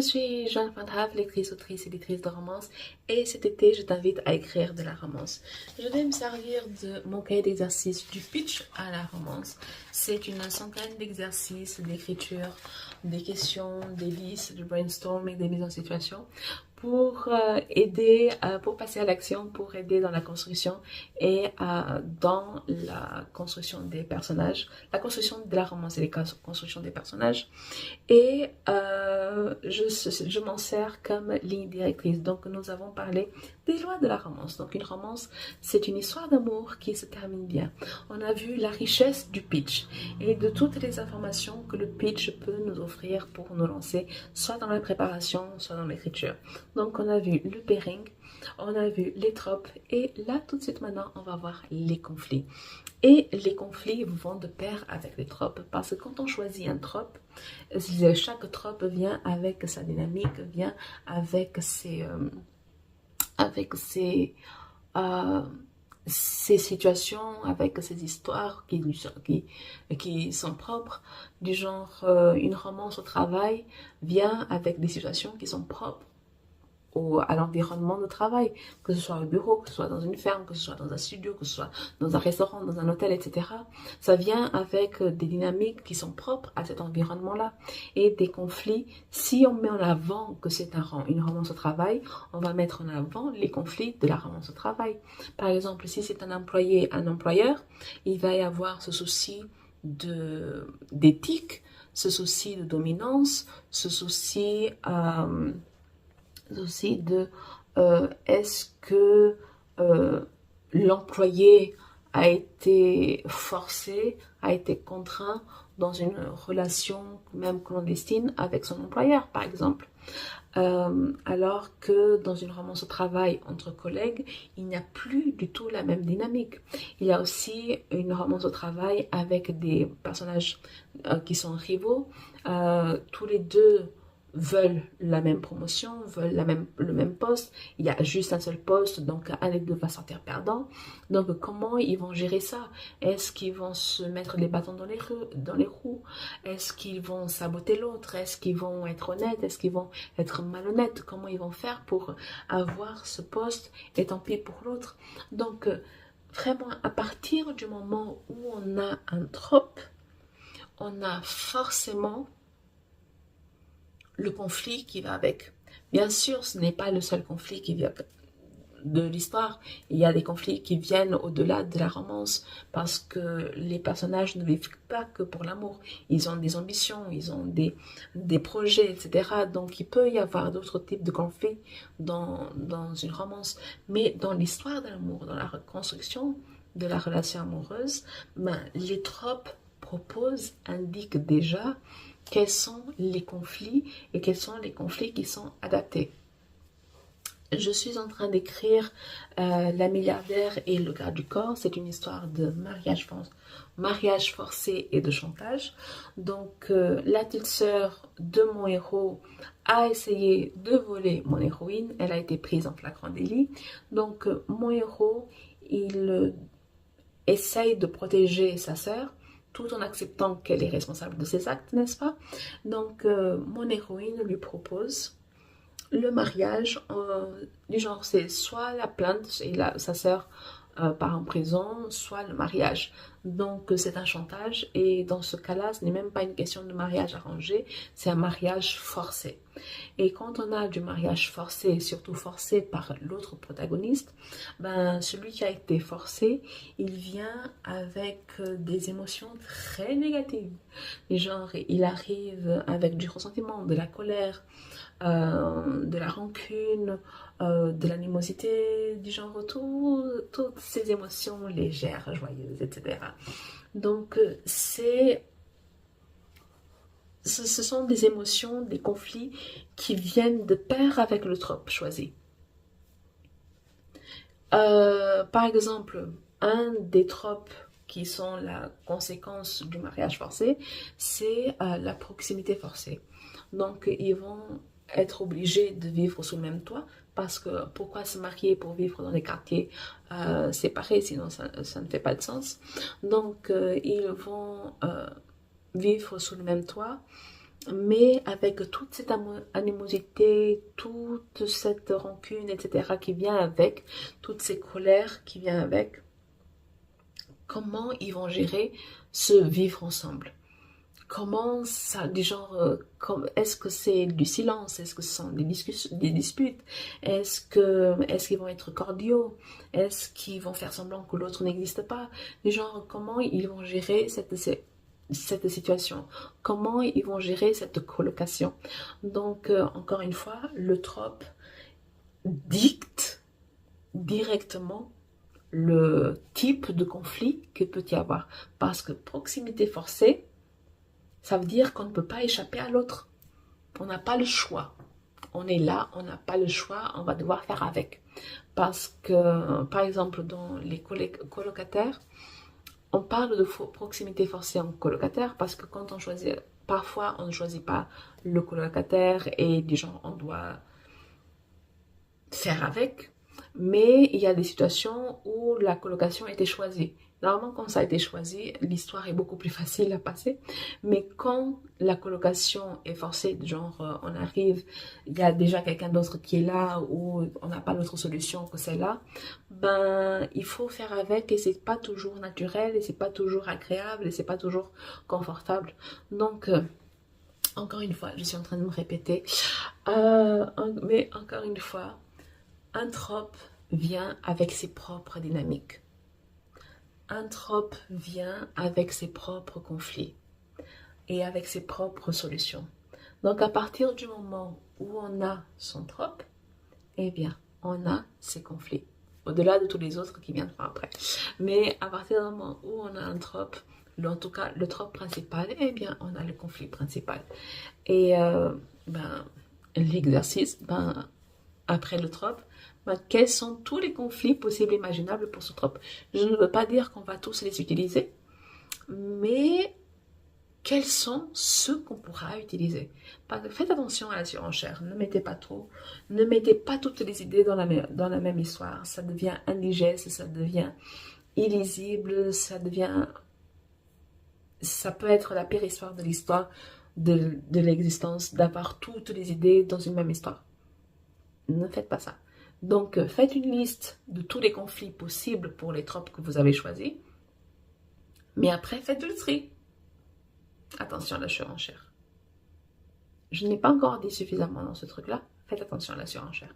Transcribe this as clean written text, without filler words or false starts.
suis Jeanne Van lectrice, autrice, éditrice de romance et cet été je t'invite à écrire de la romance. Je vais me servir de mon cahier d'exercice du pitch à la romance. C'est une centaine d'exercices d'écriture, des questions, des listes, de brainstorming, des mises en situation pour aider, pour passer à l'action, pour aider dans la construction et dans la construction des personnages, la construction de la romance et la construction des personnages. Et je m'en sers comme ligne directrice. Donc nous avons parlé des lois de la romance. Donc une romance, c'est une histoire d'amour qui se termine bien. On a vu la richesse du pitch et de toutes les informations que le pitch peut nous offrir pour nous lancer, soit dans la préparation, soit dans l'écriture. Donc on a vu le pairing, on a vu les tropes et là tout de suite maintenant on va voir les conflits. Et les conflits vont de pair avec les tropes parce que quand on choisit un trope, chaque trope vient avec sa dynamique, vient avec euh, ses situations, avec ses histoires qui sont propres, du genre une romance au travail vient avec des situations qui sont propres à l'environnement de travail, que ce soit au bureau, que ce soit dans une ferme, que ce soit dans un studio, que ce soit dans un restaurant, dans un hôtel, etc. Ça vient avec des dynamiques qui sont propres à cet environnement-là et des conflits. Si on met en avant que c'est une romance au travail, on va mettre en avant les conflits de la romance au travail. Par exemple, si c'est un employé, un employeur, il va y avoir ce souci d'éthique, ce souci de dominance, ce souci aussi de est-ce que l'employé a été forcé, a été contraint dans une relation même clandestine avec son employeur, par exemple. Alors que dans une romance au travail entre collègues, il n'y a plus du tout la même dynamique. Il y a aussi une romance au travail avec des personnages qui sont rivaux. Tous les deux veulent la même promotion, veulent le même poste. Il y a juste un seul poste, donc un des deux va sortir perdant. Donc comment ils vont gérer ça? Est-ce qu'ils vont se mettre les bâtons dans les roues? Est-ce qu'ils vont saboter l'autre? Est-ce qu'ils vont être honnêtes? Est-ce qu'ils vont être malhonnêtes? Comment ils vont faire pour avoir ce poste et tant pis pour l'autre? Donc vraiment, à partir du moment où on a un trope, on a forcément le conflit qui va avec. Bien sûr, ce n'est pas le seul conflit qui vient de l'histoire. Il y a des conflits qui viennent au-delà de la romance parce que les personnages ne vivent pas que pour l'amour. Ils ont des ambitions, ils ont des projets, etc. Donc, il peut y avoir d'autres types de conflits dans une romance. Mais dans l'histoire de l'amour, dans la reconstruction de la relation amoureuse, les tropes proposent, indiquent déjà quels sont les conflits et quels sont les conflits qui sont adaptés. Je suis en train d'écrire La milliardaire et le garde du corps. C'est une histoire de mariage forcé et de chantage. Donc la petite sœur de mon héros a essayé de voler mon héroïne. Elle a été prise en flagrant délit. Donc mon héros, il essaye de protéger sa sœur tout en acceptant qu'elle est responsable de ses actes, n'est-ce pas? Donc, mon héroïne lui propose le mariage, du genre, c'est soit la plainte et sa sœur part en prison, soit le mariage. Donc, c'est un chantage et dans ce cas-là, ce n'est même pas une question de mariage arrangé, c'est un mariage forcé. Et quand on a du mariage forcé, surtout forcé par l'autre protagoniste, celui qui a été forcé, il vient avec des émotions très négatives. Genre, il arrive avec du ressentiment, de la colère, de la rancune, de l'animosité, du genre toutes ces émotions légères, joyeuses, etc. Donc, ce sont des émotions, des conflits qui viennent de pair avec le trope choisi. Par exemple, un des tropes qui sont la conséquence du mariage forcé, c'est la proximité forcée. Donc, ils vont être obligés de vivre sous le même toit parce que pourquoi se marier pour vivre dans des quartiers séparés, sinon ça ne fait pas de sens. Donc, ils vont vivre sous le même toit mais avec toute cette animosité, toute cette rancune, etc. qui vient avec, toutes ces colères qui viennent avec, comment ils vont gérer ce vivre ensemble? Comment ça, du genre, est-ce que c'est du silence? Est-ce que ce sont des discussions, des disputes? Est-ce qu'ils vont être cordiaux? Est-ce qu'ils vont faire semblant que l'autre n'existe pas? Du genre, comment ils vont gérer cette situation? Comment ils vont gérer cette colocation? Donc, encore une fois, le trope dicte directement le type de conflit que peut y avoir. Parce que proximité forcée, ça veut dire qu'on ne peut pas échapper à l'autre. On n'a pas le choix. On est là, on n'a pas le choix, on va devoir faire avec. Parce que, par exemple, dans les colocataires, on parle de proximité forcée en colocataire parce que quand on choisit, parfois on ne choisit pas le colocataire et des gens on doit faire avec. Mais il y a des situations où la colocation a été choisie. Normalement, quand ça a été choisi, l'histoire est beaucoup plus facile à passer. Mais quand la colocation est forcée, genre on arrive, il y a déjà quelqu'un d'autre qui est là ou on n'a pas d'autre solution que celle-là, ben il faut faire avec et c'est pas toujours naturel et c'est pas toujours agréable et c'est pas toujours confortable. Donc encore une fois, je suis en train de me répéter, mais encore une fois, un trope vient avec ses propres dynamiques. Un trope vient avec ses propres conflits et avec ses propres solutions. Donc à partir du moment où on a son trope, eh bien, on a ses conflits. Au-delà de tous les autres qui viendront après. Mais à partir du moment où on a un trope, en tout cas le trope principal, eh bien, on a le conflit principal. Et l'exercice, après le trope, quels sont tous les conflits possibles et imaginables pour ce trope? Je ne veux pas dire qu'on va tous les utiliser, mais quels sont ceux qu'on pourra utiliser? Faites attention à la surenchère, ne mettez pas trop, ne mettez pas toutes les idées dans la même histoire, ça devient indigeste, ça devient illisible, ça peut être la pire histoire de l'histoire de l'existence, d'avoir toutes les idées dans une même histoire. Ne faites pas ça. Donc, faites une liste de tous les conflits possibles pour les tropes que vous avez choisis. Mais après, faites le tri. Attention à la surenchère. Je n'ai pas encore dit suffisamment dans ce truc-là. Faites attention à la surenchère.